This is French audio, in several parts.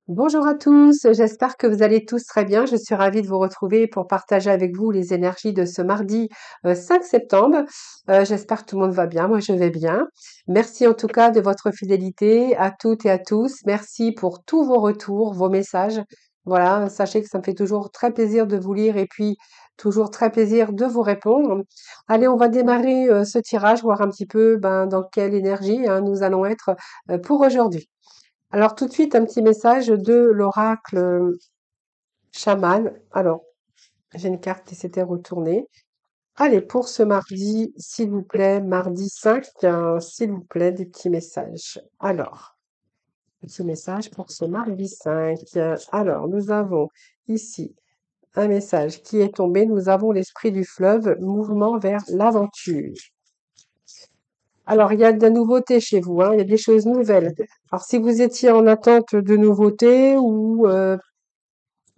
Bonjour à tous, j'espère que vous allez tous très bien. Je suis ravie de vous retrouver pour partager avec vous les énergies de ce mardi 5 septembre. J'espère que tout le monde va bien, moi je vais bien. Merci en tout cas de votre fidélité à toutes et à tous. Merci pour tous vos retours, vos messages. Voilà, sachez que ça me fait toujours très plaisir de vous lire et puis toujours très plaisir de vous répondre. Allez, on va démarrer ce tirage, voir un petit peu dans quelle énergie nous allons être pour aujourd'hui. Alors tout de suite, un petit message de l'oracle chaman. Alors, j'ai une carte qui s'était retournée. Allez, pour ce mardi, s'il vous plaît, mardi 5, s'il vous plaît, des petits messages. Alors, petit message pour ce mardi 5. Alors, nous avons ici un message qui est tombé. Nous avons l'esprit du fleuve, mouvement vers l'aventure. Alors, il y a de la nouveauté chez vous, il y a des choses nouvelles. Alors, si vous étiez en attente de nouveautés ou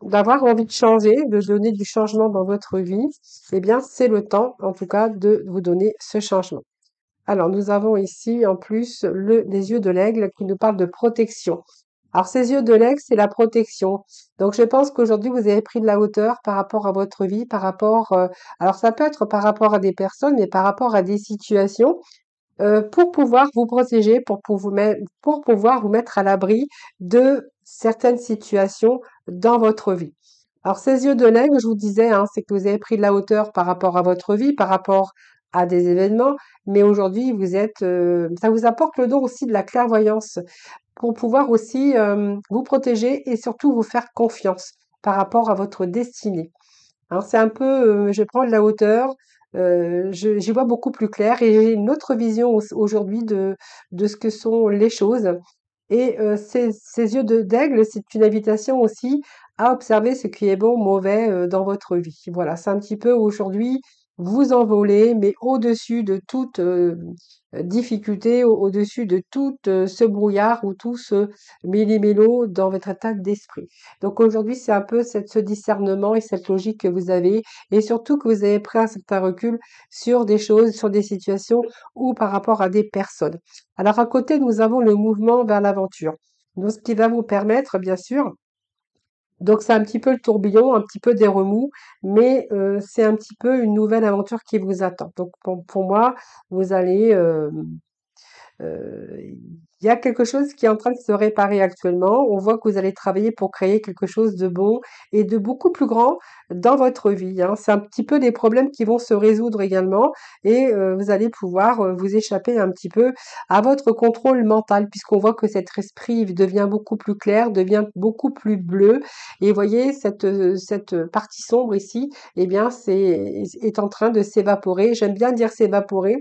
d'avoir envie de changer, de donner du changement dans votre vie, eh bien, c'est le temps, en tout cas, de vous donner ce changement. Alors, nous avons ici, en plus, les yeux de l'aigle qui nous parlent de protection. Alors, ces yeux de l'aigle, c'est la protection. Donc, je pense qu'aujourd'hui, vous avez pris de la hauteur par rapport à votre vie, par rapport, alors ça peut être par rapport à des personnes, mais par rapport à des situations, pour pouvoir vous protéger, pour pouvoir vous mettre à l'abri de certaines situations dans votre vie. Alors, ces yeux de l'aigle, je vous disais, c'est que vous avez pris de la hauteur par rapport à votre vie, par rapport à des événements, mais aujourd'hui, ça vous apporte le don aussi de la clairvoyance pour pouvoir aussi vous protéger et surtout vous faire confiance par rapport à votre destinée. Alors c'est un peu, je prends de la hauteur, j'y vois beaucoup plus clair et j'ai une autre vision aujourd'hui de ce que sont les choses. Et ces yeux d'aigle, c'est une invitation aussi à observer ce qui est bon, mauvais dans votre vie. Voilà, c'est un petit peu aujourd'hui vous envoler, mais au-dessus de toute difficulté, au-dessus de tout ce brouillard ou tout ce méli-mélo dans votre état d'esprit. Donc aujourd'hui, c'est un peu ce discernement et cette logique que vous avez, et surtout que vous avez pris un certain recul sur des choses, sur des situations ou par rapport à des personnes. Alors à côté, nous avons le mouvement vers l'aventure. Donc ce qui va vous permettre, bien sûr, donc c'est un petit peu le tourbillon, un petit peu des remous, mais c'est un petit peu une nouvelle aventure qui vous attend. Donc pour moi, vous allez il y a quelque chose qui est en train de se réparer actuellement. On voit que vous allez travailler pour créer quelque chose de bon et de beaucoup plus grand dans votre vie, hein. C'est un petit peu des problèmes qui vont se résoudre également et vous allez pouvoir vous échapper un petit peu à votre contrôle mental puisqu'on voit que cet esprit devient beaucoup plus clair, devient beaucoup plus bleu. Et vous voyez, cette partie sombre ici, eh bien, est en train de s'évaporer. J'aime bien dire s'évaporer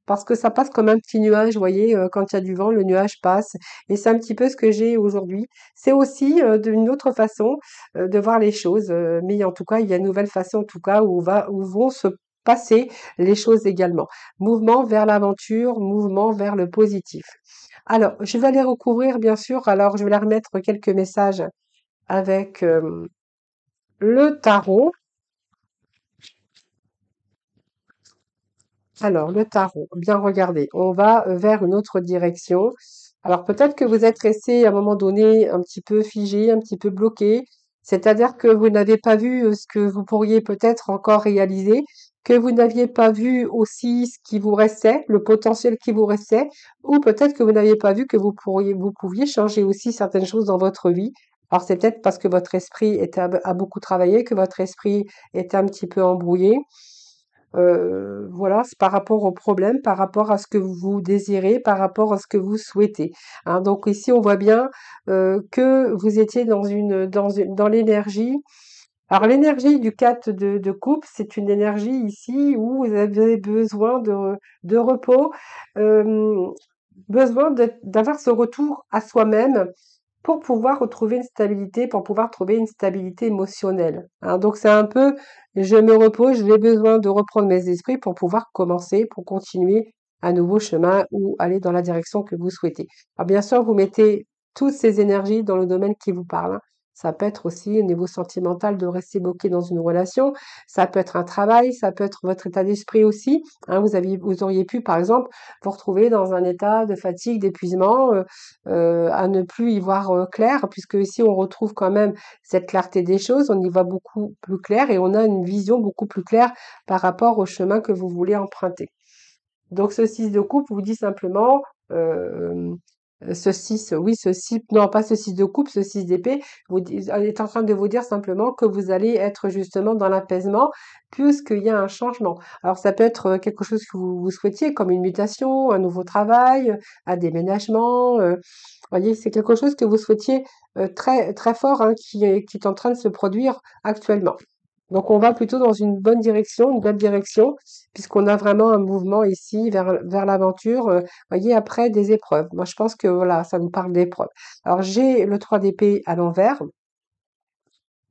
parce que ça passe comme un petit nuage, vous voyez, quand il y a du vent, le nuage passe et c'est un petit peu ce que j'ai aujourd'hui. C'est aussi, d'une autre façon, de voir les choses, mais en tout cas, il y a une nouvelle façon, en tout cas, où vont se passer les choses également. Mouvement vers l'aventure, mouvement vers le positif. Alors, je vais aller recouvrir, bien sûr, alors je vais aller remettre quelques messages avec, le tarot. Alors, le tarot, bien regarder. On va vers une autre direction. Alors, peut-être que vous êtes resté à un moment donné un petit peu figé, un petit peu bloqué. C'est-à-dire que vous n'avez pas vu ce que vous pourriez peut-être encore réaliser, que vous n'aviez pas vu aussi ce qui vous restait, le potentiel qui vous restait, ou peut-être que vous n'aviez pas vu que vous pouviez changer aussi certaines choses dans votre vie. Alors, c'est peut-être parce que votre esprit a beaucoup travaillé, que votre esprit était un petit peu embrouillé. Voilà, c'est par rapport au problème, par rapport à ce que vous désirez, par rapport à ce que vous souhaitez, hein. Donc ici, on voit bien, que vous étiez dans l'énergie. Alors l'énergie du 4 de coupe, c'est une énergie ici où vous avez besoin de repos, hem, besoin d'avoir ce retour à soi-même pour pouvoir retrouver une stabilité, pour pouvoir trouver une stabilité émotionnelle, hein. Donc c'est un peu, je me repose, j'ai besoin de reprendre mes esprits pour pouvoir commencer, pour continuer un nouveau chemin ou aller dans la direction que vous souhaitez. Alors bien sûr, vous mettez toutes ces énergies dans le domaine qui vous parle, hein. Ça peut être aussi au niveau sentimental de rester bloqué dans une relation. Ça peut être un travail, ça peut être votre état d'esprit aussi. Hein, vous auriez pu, par exemple, vous retrouver dans un état de fatigue, d'épuisement, à ne plus y voir clair, puisque ici on retrouve quand même cette clarté des choses, on y voit beaucoup plus clair et on a une vision beaucoup plus claire par rapport au chemin que vous voulez emprunter. Donc ce 6 de coupe vous dit simplement, euh, ce 6, oui, ce 6, non pas ce 6 de coupe, ce 6 d'épée, elle est en train de vous dire simplement que vous allez être justement dans l'apaisement, puisqu'il y a un changement. Alors ça peut être quelque chose que vous souhaitiez, comme une mutation, un nouveau travail, un déménagement. Voyez, c'est quelque chose que vous souhaitiez très très fort, hein, qui est en train de se produire actuellement. Donc on va plutôt dans une bonne direction, une belle direction, puisqu'on a vraiment un mouvement ici vers l'aventure, voyez, après des épreuves. Moi, je pense que voilà, ça nous parle d'épreuves. Alors j'ai le 3 d'épée à l'envers,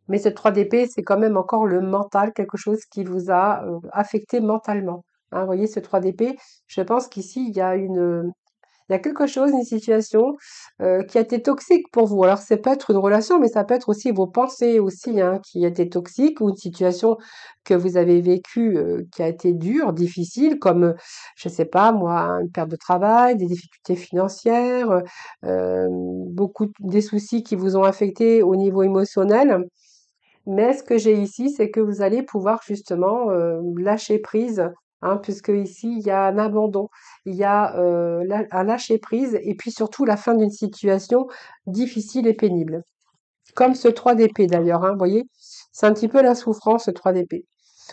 mais ce 3 d'épée, c'est quand même encore le mental, quelque chose qui vous a affecté mentalement. Hein, vous voyez, ce 3 d'épée, je pense qu'ici, il y a quelque chose, une situation qui a été toxique pour vous. Alors, ça peut être une relation, mais ça peut être aussi vos pensées aussi, hein, qui a été toxique ou une situation que vous avez vécue qui a été dure, difficile, comme, je sais pas moi, une perte de travail, des difficultés financières, des soucis qui vous ont affecté au niveau émotionnel. Mais ce que j'ai ici, c'est que vous allez pouvoir justement lâcher prise, hein, puisque ici, il y a un abandon, il y a un lâcher prise et puis surtout la fin d'une situation difficile et pénible. Comme ce 3 d'épée d'ailleurs, hein, vous voyez, c'est un petit peu la souffrance, ce 3 d'épée.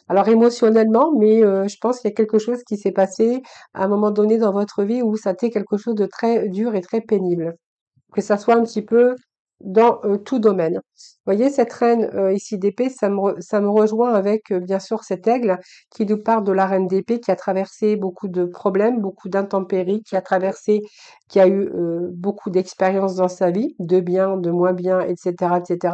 Alors émotionnellement, mais je pense qu'il y a quelque chose qui s'est passé à un moment donné dans votre vie où ça a été quelque chose de très dur et très pénible que ça soit un petit peu dans tout domaine. Vous voyez, cette reine ici d'épée, ça me rejoint avec bien sûr cet aigle qui nous parle de la reine d'épée qui a traversé beaucoup de problèmes, beaucoup d'intempéries, qui a eu beaucoup d'expériences dans sa vie, de bien, de moins bien, etc., etc.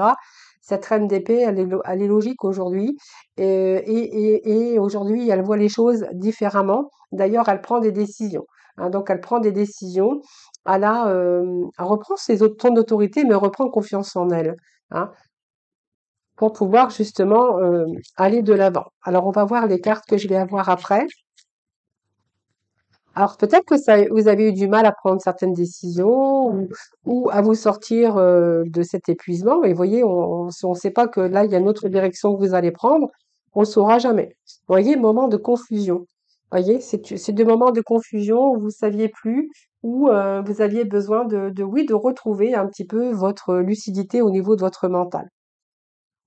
Cette reine d'épée, elle est logique aujourd'hui et aujourd'hui, elle voit les choses différemment. D'ailleurs, elle prend des décisions. Hein, donc, elle prend des décisions elle reprend ton autorité, mais reprend confiance en elle, hein, pour pouvoir justement aller de l'avant. Alors, on va voir les cartes que je vais avoir après. Alors, peut-être que vous avez eu du mal à prendre certaines décisions ou à vous sortir de cet épuisement. Et vous voyez, si on ne sait pas que là, il y a une autre direction que vous allez prendre, on ne le saura jamais. Vous voyez, moment de confusion. Vous voyez, c'est des moments de confusion où vous saviez plus, où vous aviez besoin oui, de retrouver un petit peu votre lucidité au niveau de votre mental.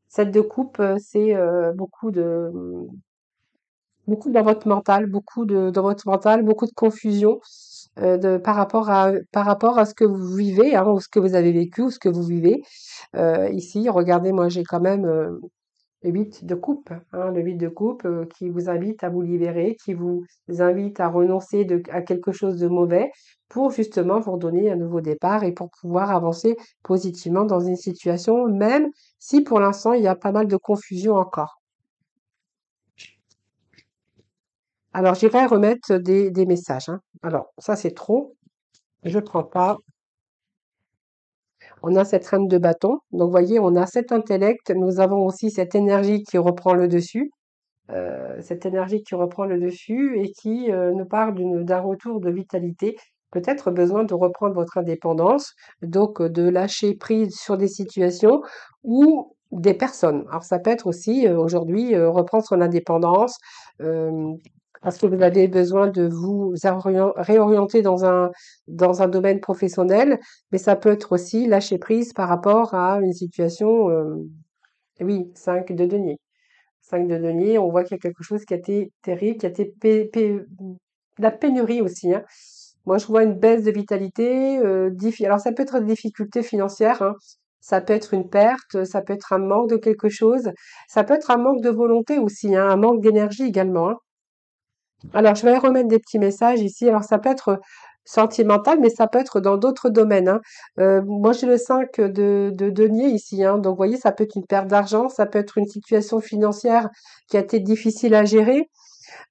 Cette de coupe, c'est beaucoup dans votre mental, beaucoup de confusion par rapport à ce que vous vivez, hein, ou ce que vous avez vécu, ou ce que vous vivez. Ici, regardez, moi j'ai quand même le 8 de coupe, hein, le 8 de coupe qui vous invite à vous libérer, qui vous invite à renoncer à quelque chose de mauvais pour justement vous redonner un nouveau départ et pour pouvoir avancer positivement dans une situation, même si pour l'instant il y a pas mal de confusion encore. Alors, j'irai remettre des messages, hein. Alors, ça, c'est trop. Je prends pas. On a cette reine de bâton. Donc, vous voyez, on a cet intellect. Nous avons aussi cette énergie qui reprend le dessus. Cette énergie qui reprend le dessus et qui nous parle d'un retour de vitalité. Peut-être besoin de reprendre votre indépendance. Donc, de lâcher prise sur des situations ou des personnes. Alors, ça peut être aussi aujourd'hui reprendre son indépendance. euh, Parce que vous avez besoin de vous réorienter dans un domaine professionnel, mais ça peut être aussi lâcher prise par rapport à une situation, oui, 5 de denier. 5 de denier, on voit qu'il y a quelque chose qui a été terrible, qui a été la pénurie aussi, hein. Moi, je vois une baisse de vitalité, alors ça peut être des difficultés financières, hein. Ça peut être une perte, ça peut être un manque de quelque chose, ça peut être un manque de volonté aussi, hein, un manque d'énergie également, hein. Alors, je vais remettre des petits messages ici. Alors, ça peut être sentimental, mais ça peut être dans d'autres domaines, hein. Moi, j'ai le 5 de denier ici, hein. Donc, vous voyez, ça peut être une perte d'argent, ça peut être une situation financière qui a été difficile à gérer.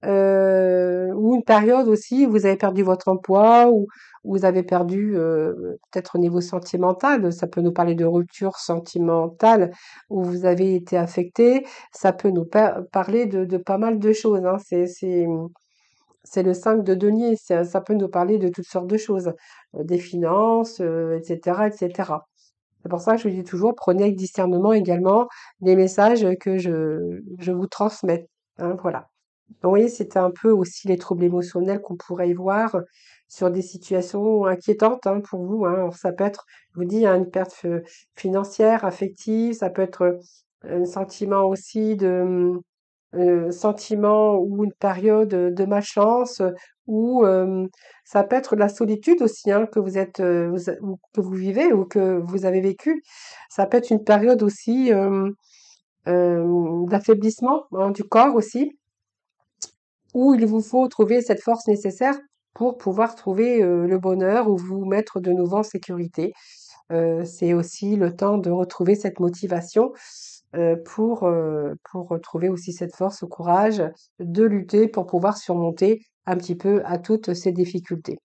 ou une période aussi où vous avez perdu votre emploi ou vous avez perdu peut-être au niveau sentimental, ça peut nous parler de rupture sentimentale où vous avez été affecté, ça peut nous parler de pas mal de choses, hein. C'est le 5 de denier, ça peut nous parler de toutes sortes de choses, des finances, etc., etc. C'est pour ça que je vous dis toujours, prenez avec discernement également les messages que je vous transmets, hein, voilà. Donc, vous voyez, c'était un peu aussi les troubles émotionnels qu'on pourrait y voir sur des situations inquiétantes, hein, pour vous, hein. Alors, ça peut être, je vous dis, hein, une perte financière, affective, ça peut être un sentiment aussi sentiment ou une période de malchance, ou ça peut être la solitude aussi, hein, que vous êtes, ou que vous vivez ou que vous avez vécu. Ça peut être une période aussi d'affaiblissement, hein, du corps aussi, où il vous faut trouver cette force nécessaire pour pouvoir trouver le bonheur ou vous mettre de nouveau en sécurité. C'est aussi le temps de retrouver cette motivation pour retrouver aussi cette force, ce courage de lutter pour pouvoir surmonter un petit peu à toutes ces difficultés.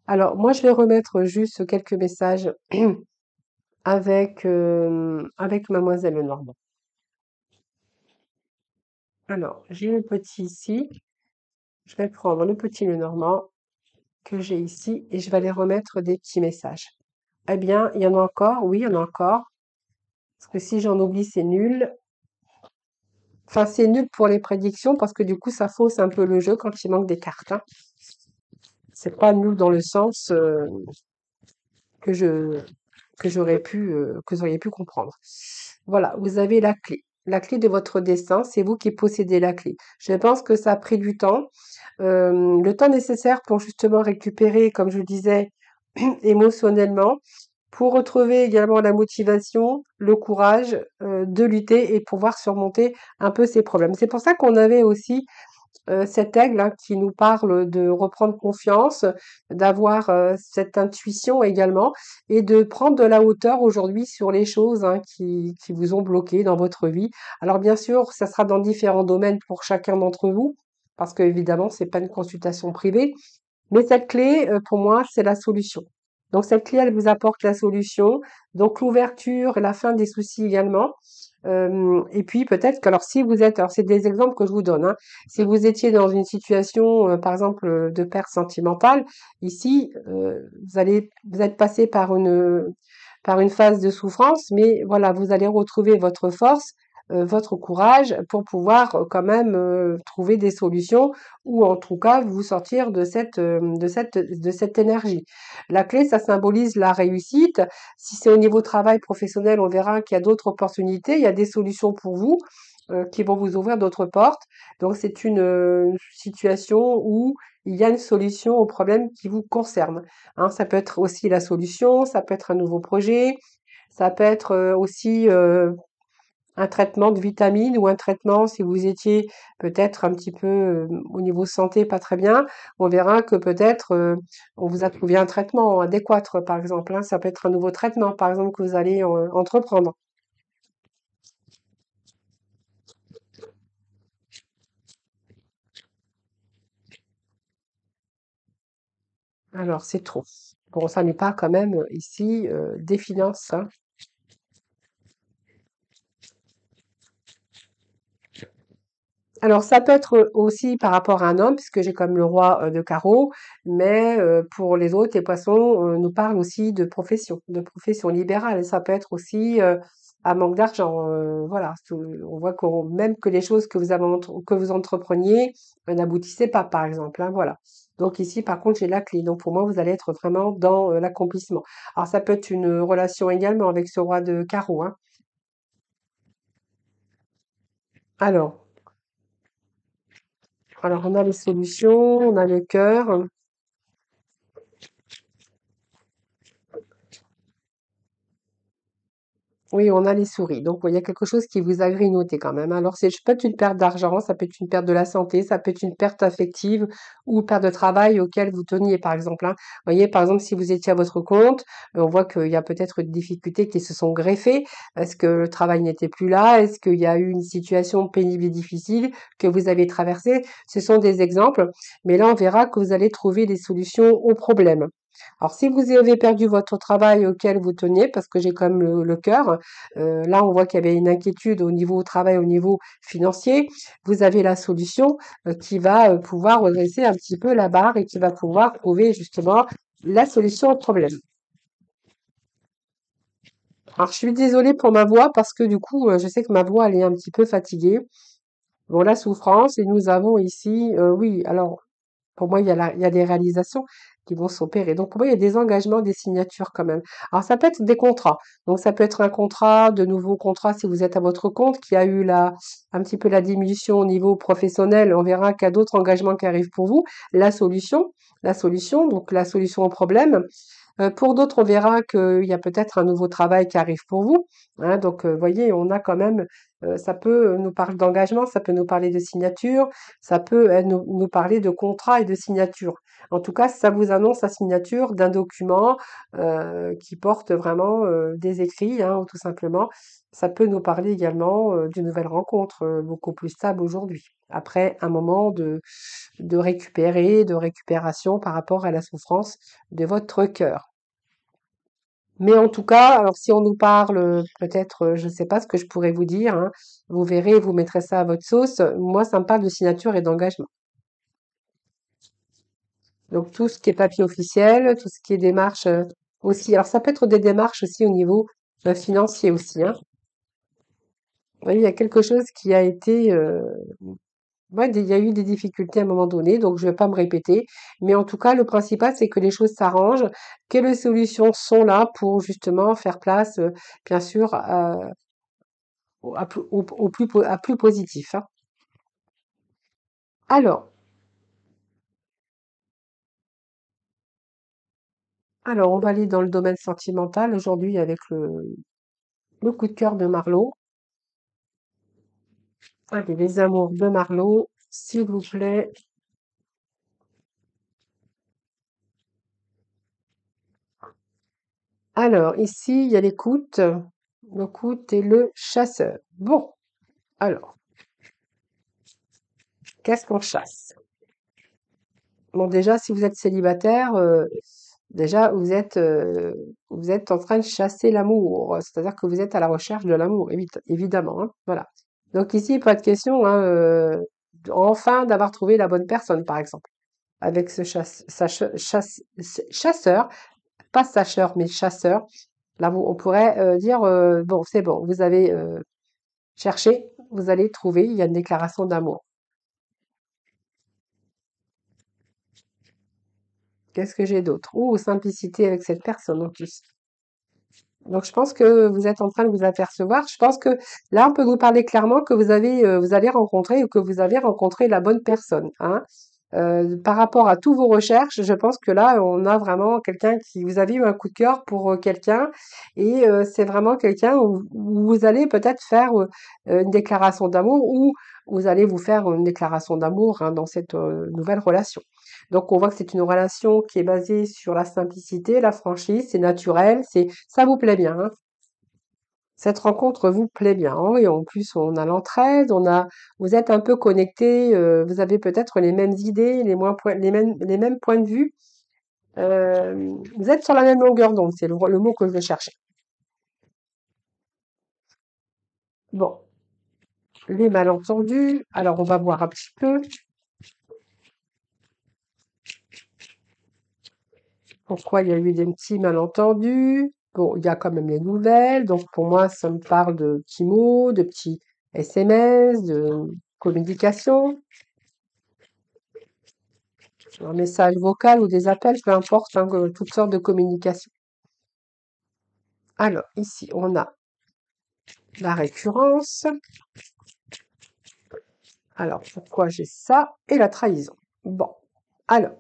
Alors, moi, je vais remettre juste quelques messages avec Mademoiselle Lenormand. Alors, j'ai le petit ici. Je vais prendre le petit Lenormand que j'ai ici et je vais aller remettre des petits messages. Eh bien, il y en a encore, oui, il y en a encore. Parce que si j'en oublie, c'est nul. Enfin, c'est nul pour les prédictions parce que du coup, ça fausse un peu le jeu quand il manque des cartes, hein. C'est pas nul dans le sens que je que vous auriez pu comprendre. Voilà, vous avez la clé. La clé de votre destin, c'est vous qui possédez la clé. Je pense que ça a pris du temps, le temps nécessaire pour justement récupérer, comme je le disais, émotionnellement, pour retrouver également la motivation, le courage de lutter et pouvoir surmonter un peu ces problèmes. C'est pour ça qu'on avait aussi cet aigle, hein, qui nous parle de reprendre confiance, d'avoir cette intuition également et de prendre de la hauteur aujourd'hui sur les choses, hein, qui vous ont bloqué dans votre vie. Alors bien sûr, ça sera dans différents domaines pour chacun d'entre vous, parce que évidemment, c'est pas une consultation privée, mais cette clé, pour moi, c'est la solution. Donc cette clé, elle vous apporte la solution, donc l'ouverture, la fin des soucis également. Et puis peut-être que alors si vous êtes, alors c'est des exemples que je vous donne, hein. Si vous étiez dans une situation, par exemple, de perte sentimentale, ici, vous êtes passé par une phase de souffrance, mais voilà, vous allez retrouver votre force, votre courage pour pouvoir quand même trouver des solutions ou en tout cas vous sortir de cette énergie. La clé, ça symbolise la réussite. Si c'est au niveau travail professionnel, on verra qu'il y a d'autres opportunités, il y a des solutions pour vous qui vont vous ouvrir d'autres portes. Donc c'est une situation où il y a une solution au problème qui vous concerne, hein. Ça peut être aussi la solution, ça peut être un nouveau projet, ça peut être aussi un traitement de vitamines ou un traitement si vous étiez peut-être un petit peu au niveau santé pas très bien, on verra que peut-être on vous a trouvé un traitement adéquat, par exemple, hein. Ça peut être un nouveau traitement, par exemple, que vous allez entreprendre. Alors, c'est trop. Bon, ça n'est pas quand même ici des finances, hein. Alors ça peut être aussi par rapport à un homme, puisque j'ai comme le roi de carreau, mais pour les autres, les poissons nous parlent aussi de profession libérale. Et ça peut être aussi un manque d'argent. Voilà, on voit même que les choses que que vous entrepreniez n'aboutissaient pas, par exemple, hein, voilà. Donc ici, par contre, j'ai la clé. Donc pour moi, vous allez être vraiment dans l'accomplissement. Alors ça peut être une relation également avec ce roi de carreau, hein. Alors, alors on a les solutions, on a le cœur. Oui, on a les souris. Donc, il y a quelque chose qui vous a grignoté quand même. Alors, c'est peut être une perte d'argent, ça peut être une perte de la santé, ça peut être une perte affective ou perte de travail auquel vous teniez, par exemple, hein. Vous voyez, par exemple, si vous étiez à votre compte, on voit qu'il y a peut-être une difficulté qui se sont greffées. Est-ce que le travail n'était plus là? Est-ce qu'il y a eu une situation pénible et difficile que vous avez traversée? Ce sont des exemples, mais là, on verra que vous allez trouver des solutions aux problèmes. Alors, si vous avez perdu votre travail auquel vous teniez, parce que j'ai quand même le cœur, là, on voit qu'il y avait une inquiétude au niveau travail, au niveau financier. Vous avez la solution qui va pouvoir redresser un petit peu la barre et qui va pouvoir trouver justement la solution au problème. Alors, je suis désolée pour ma voix parce que du coup, je sais que ma voix, elle est un petit peu fatiguée. Bon, la souffrance, et nous avons ici, oui, alors pour moi, il y a des réalisations qui vont s'opérer. Donc, pour moi, il y a des engagements, des signatures quand même. Alors, ça peut être des contrats. Donc, ça peut être un contrat, de nouveaux contrats si vous êtes à votre compte, qui a eu un petit peu la diminution au niveau professionnel. On verra qu'il y a d'autres engagements qui arrivent pour vous. Donc la solution au problème. Pour d'autres, on verra qu'il y a peut-être un nouveau travail qui arrive pour vous, hein. Donc, voyez, on a quand même, ça peut nous parler d'engagement, ça peut nous parler de signature, ça peut nous parler de contrat et de signature. En tout cas, ça vous annonce la signature d'un document qui porte vraiment des écrits, hein, ou tout simplement. Ça peut nous parler également d'une nouvelle rencontre beaucoup plus stable aujourd'hui, après un moment de récupération par rapport à la souffrance de votre cœur. Mais en tout cas, alors si on nous parle, peut-être, je ne sais pas ce que je pourrais vous dire, hein, vous verrez, vous mettrez ça à votre sauce. Moi, ça me parle de signature et d'engagement. Donc tout ce qui est papier officiel, tout ce qui est démarche aussi. Alors ça peut être des démarches aussi au niveau financier aussi, hein. Vous voyez, il y a quelque chose qui a été, ouais, il y a eu des difficultés à un moment donné, donc je ne vais pas me répéter. Mais en tout cas, le principal, c'est que les choses s'arrangent, que les solutions sont là pour justement faire place, bien sûr, à plus positif, hein. Alors, alors, on va aller dans le domaine sentimental aujourd'hui avec le coup de cœur de Marlowe. Allez, les amours de Marlowe, s'il vous plaît. Alors, ici, il y a l'écoute et le chasseur. Bon, alors, qu'est-ce qu'on chasse? Bon, déjà, si vous êtes célibataire, déjà, vous êtes en train de chasser l'amour. C'est-à-dire que vous êtes à la recherche de l'amour, évidemment, hein, voilà. Donc ici, il peut être question, hein, enfin d'avoir trouvé la bonne personne, par exemple. Avec ce chasseur, pas sacheur, mais chasseur. Là, on pourrait dire, bon, c'est bon, vous avez cherché, vous allez trouver, il y a une déclaration d'amour. Qu'est-ce que j'ai d'autre? Ouh, simplicité avec cette personne en plus. Donc je pense que vous êtes en train de vous apercevoir. Je pense que là, on peut vous parler clairement que vous allez rencontrer ou que vous avez rencontré la bonne personne, hein. Par rapport à tous vos recherches, je pense que là, on a vraiment quelqu'un qui vous avez eu un coup de cœur pour quelqu'un et c'est vraiment quelqu'un où vous allez peut-être faire une déclaration d'amour ou vous allez vous faire une déclaration d'amour, hein, dans cette nouvelle relation. Donc on voit que c'est une relation qui est basée sur la simplicité, la franchise, c'est naturel, ça vous plaît bien, hein. Cette rencontre vous plaît bien, hein, et en plus on a l'entraide, vous êtes un peu connectés, vous avez peut-être les mêmes idées, les mêmes points de vue. Vous êtes sur la même longueur d'onde, c'est le mot que je cherchais. Bon, les malentendus. Alors on va voir un petit peu pourquoi il y a eu des petits malentendus. Bon, il y a quand même les nouvelles, donc pour moi ça me parle de petits mots, de petits SMS, de communication. Un message vocal ou des appels, peu importe, hein, toutes sortes de communications. Alors, ici, on a la récurrence. Alors, pourquoi j'ai ça? Et la trahison. Bon, alors,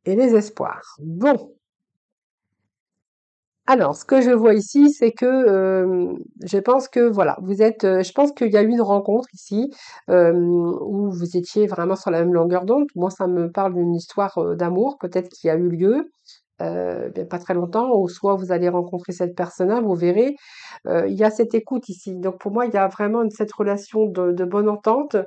et les espoirs. Bon, alors ce que je vois ici, c'est que je pense que voilà, je pense qu'il y a eu une rencontre ici où vous étiez vraiment sur la même longueur d'onde. Moi, ça me parle d'une histoire d'amour, peut-être qui a eu lieu. Bien pas très longtemps, ou soit vous allez rencontrer cette personne-là, vous verrez. Il y a cette écoute ici. Donc pour moi, il y a vraiment cette relation de bonne entente.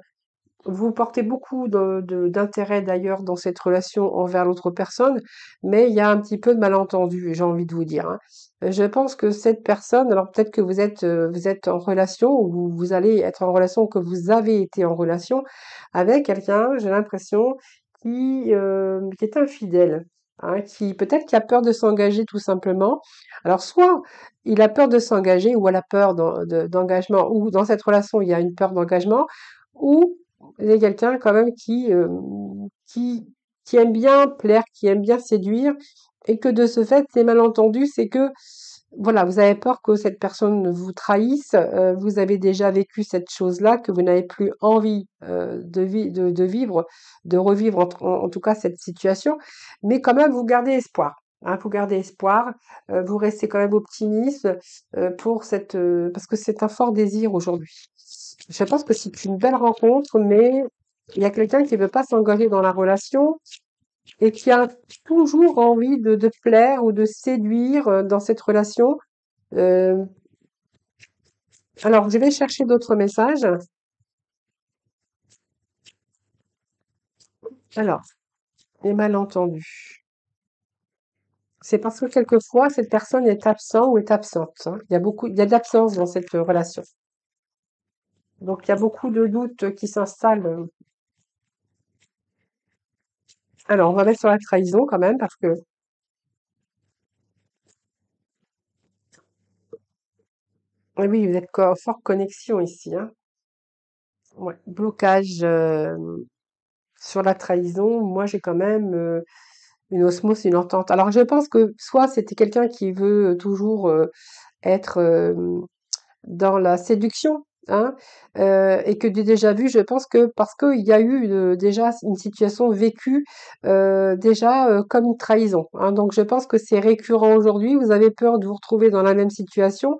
Vous portez beaucoup d'intérêt d'ailleurs dans cette relation envers l'autre personne, mais il y a un petit peu de malentendu, j'ai envie de vous dire, hein. Je pense que cette personne, alors peut-être que vous êtes en relation ou vous allez être en relation, que vous avez été en relation avec quelqu'un, j'ai l'impression, qui est infidèle, hein, qui peut-être qui a peur de s'engager tout simplement. Alors soit il a peur de s'engager ou elle a peur d'engagement, ou dans cette relation il y a une peur d'engagement, ou il y a quelqu'un quand même qui, qui aime bien plaire, qui aime bien séduire, et que de ce fait, ces malentendus, c'est que, voilà, vous avez peur que cette personne vous trahisse, vous avez déjà vécu cette chose-là, que vous n'avez plus envie de vivre, de revivre en tout cas cette situation, mais quand même, vous gardez espoir. Hein, vous gardez espoir, vous restez quand même optimiste parce que c'est un fort désir aujourd'hui. Je pense que c'est une belle rencontre, mais il y a quelqu'un qui veut pas s'engager dans la relation et qui a toujours envie de plaire ou de séduire dans cette relation. Euh, alors, je vais chercher d'autres messages. Alors, les malentendus. C'est parce que quelquefois, cette personne est absente ou est absente, hein. Il y a de l'absence dans cette relation. Donc, il y a beaucoup de doutes qui s'installent. Alors, on va mettre sur la trahison quand même parce que, ah oui, vous êtes fort connexion ici, hein. Ouais, blocage sur la trahison, moi j'ai quand même une osmose, une entente. Alors je pense que soit c'était quelqu'un qui veut toujours être dans la séduction, hein, et que du déjà vu, je pense que parce qu'il y a eu déjà une situation vécue déjà comme une trahison, hein. Donc je pense que c'est récurrent aujourd'hui. Vous avez peur de vous retrouver dans la même situation.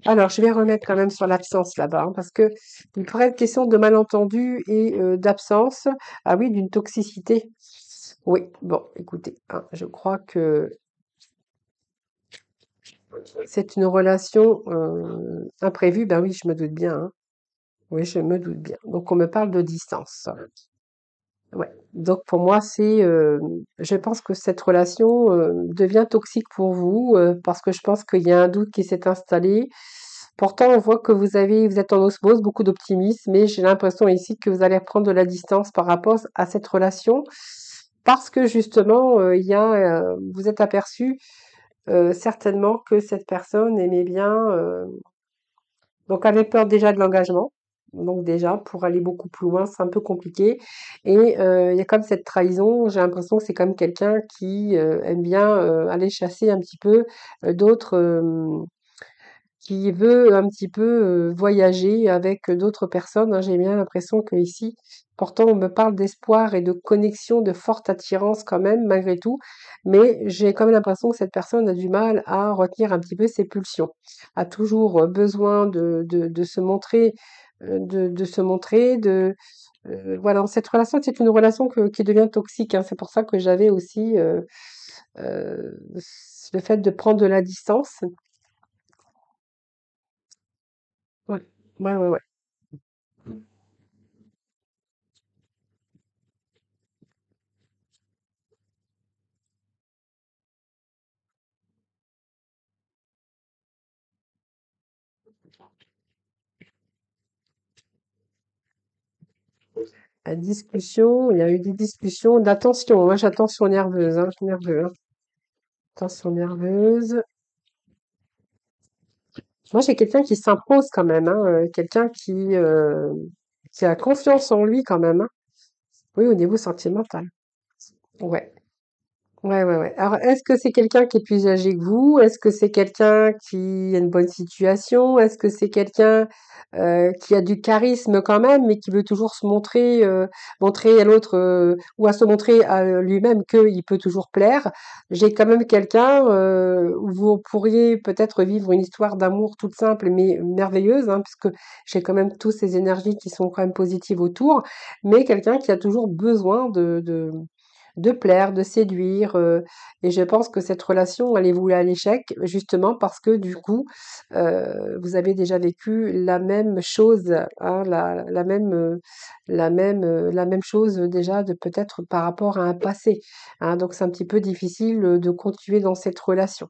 Alors, je vais remettre quand même sur l'absence là-bas, hein, parce que il pourrait être question de malentendu et d'absence. Ah oui, d'une toxicité. Oui, bon, écoutez, hein, je crois que c'est une relation imprévue. Ben oui, je me doute bien, hein. Oui, je me doute bien. Donc, on me parle de distance. Ouais. Donc, pour moi, je pense que cette relation devient toxique pour vous parce que je pense qu'il y a un doute qui s'est installé. Pourtant, on voit que vous êtes en osmose, beaucoup d'optimisme, mais j'ai l'impression ici que vous allez prendre de la distance par rapport à cette relation parce que justement, vous êtes aperçu certainement que cette personne aimait bien, donc avait peur déjà de l'engagement. Donc déjà, pour aller beaucoup plus loin, c'est un peu compliqué. Et il y a comme cette trahison, j'ai l'impression que c'est comme quelqu'un qui aime bien aller chasser un petit peu d'autres qui veut un petit peu voyager avec d'autres personnes, hein. J'ai bien l'impression que ici, pourtant on me parle d'espoir et de connexion, de forte attirance quand même, malgré tout, mais j'ai quand même l'impression que cette personne a du mal à retenir un petit peu ses pulsions, a toujours besoin de se montrer, de se montrer, voilà, cette relation, c'est une relation qui devient toxique, hein. C'est pour ça que j'avais aussi euh, le fait de prendre de la distance. Ouais, ouais, ouais, ouais. La discussion, il y a eu des discussions d'attention. Moi, j'ai attention nerveuse, hein, je suis nerveux, hein. Attention nerveuse. Moi, j'ai quelqu'un qui s'impose quand même, hein, quelqu'un qui a confiance en lui quand même, hein. Oui, au niveau sentimental. Ouais. Ouais, ouais, ouais. Alors, est-ce que c'est quelqu'un qui est plus âgé que vous? Est-ce que c'est quelqu'un qui a une bonne situation? Est-ce que c'est quelqu'un qui a du charisme quand même, mais qui veut toujours se montrer, montrer à l'autre, ou à se montrer à lui-même qu'il peut toujours plaire? J'ai quand même quelqu'un où vous pourriez peut-être vivre une histoire d'amour toute simple mais merveilleuse, hein, puisque j'ai quand même tous ces énergies qui sont quand même positives autour, mais quelqu'un qui a toujours besoin de plaire, de séduire, et je pense que cette relation, elle est vouée à l'échec, justement parce que du coup, vous avez déjà vécu la même chose, hein, la même chose déjà de peut-être par rapport à un passé, hein. Donc c'est un petit peu difficile, de continuer dans cette relation.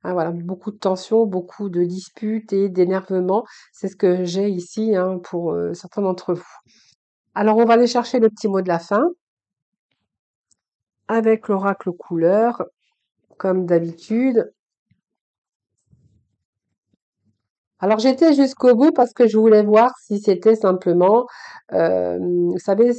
Hein, voilà, beaucoup de tensions, beaucoup de disputes et d'énervements. C'est ce que j'ai ici, hein, pour, certains d'entre vous. Alors on va aller chercher le petit mot de la fin avec l'oracle couleur. Comme d'habitude. Alors j'étais jusqu'au bout parce que je voulais voir si c'était simplement, vous savez,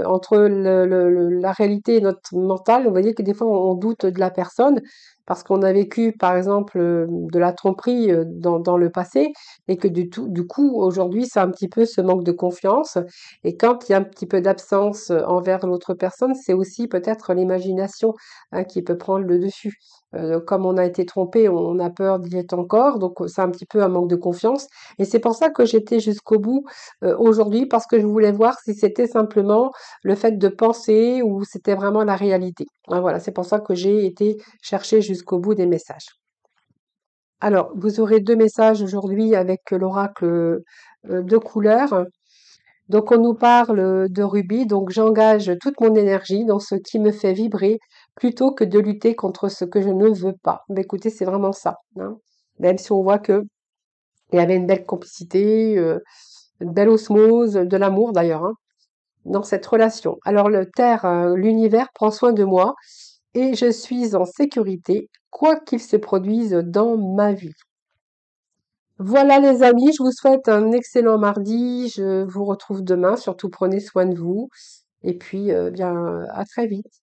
entre la réalité et notre mental, vous voyez que des fois on doute de la personne parce qu'on a vécu, par exemple, de la tromperie dans le passé et que du coup, aujourd'hui, c'est un petit peu ce manque de confiance. Et quand il y a un petit peu d'absence envers l'autre personne, c'est aussi peut-être l'imagination, hein, qui peut prendre le dessus. Comme on a été trompé, on a peur d'y être encore, donc c'est un petit peu un manque de confiance. Et c'est pour ça que j'étais jusqu'au bout aujourd'hui, parce que je voulais voir si c'était simplement le fait de penser ou c'était vraiment la réalité. Ah, voilà, c'est pour ça que j'ai été chercher jusqu'au bout des messages. Alors, vous aurez deux messages aujourd'hui avec l'oracle de couleur. Donc, on nous parle de rubis, donc j'engage toute mon énergie dans ce qui me fait vibrer plutôt que de lutter contre ce que je ne veux pas. Mais écoutez, c'est vraiment ça, hein. Même si on voit que il y avait une belle complicité, une belle osmose, de l'amour d'ailleurs, hein, dans cette relation. Alors, le terre, l'univers prend soin de moi et je suis en sécurité, quoi qu'il se produise dans ma vie. Voilà les amis, je vous souhaite un excellent mardi. Je vous retrouve demain. Surtout prenez soin de vous. Et puis, bien, à très vite.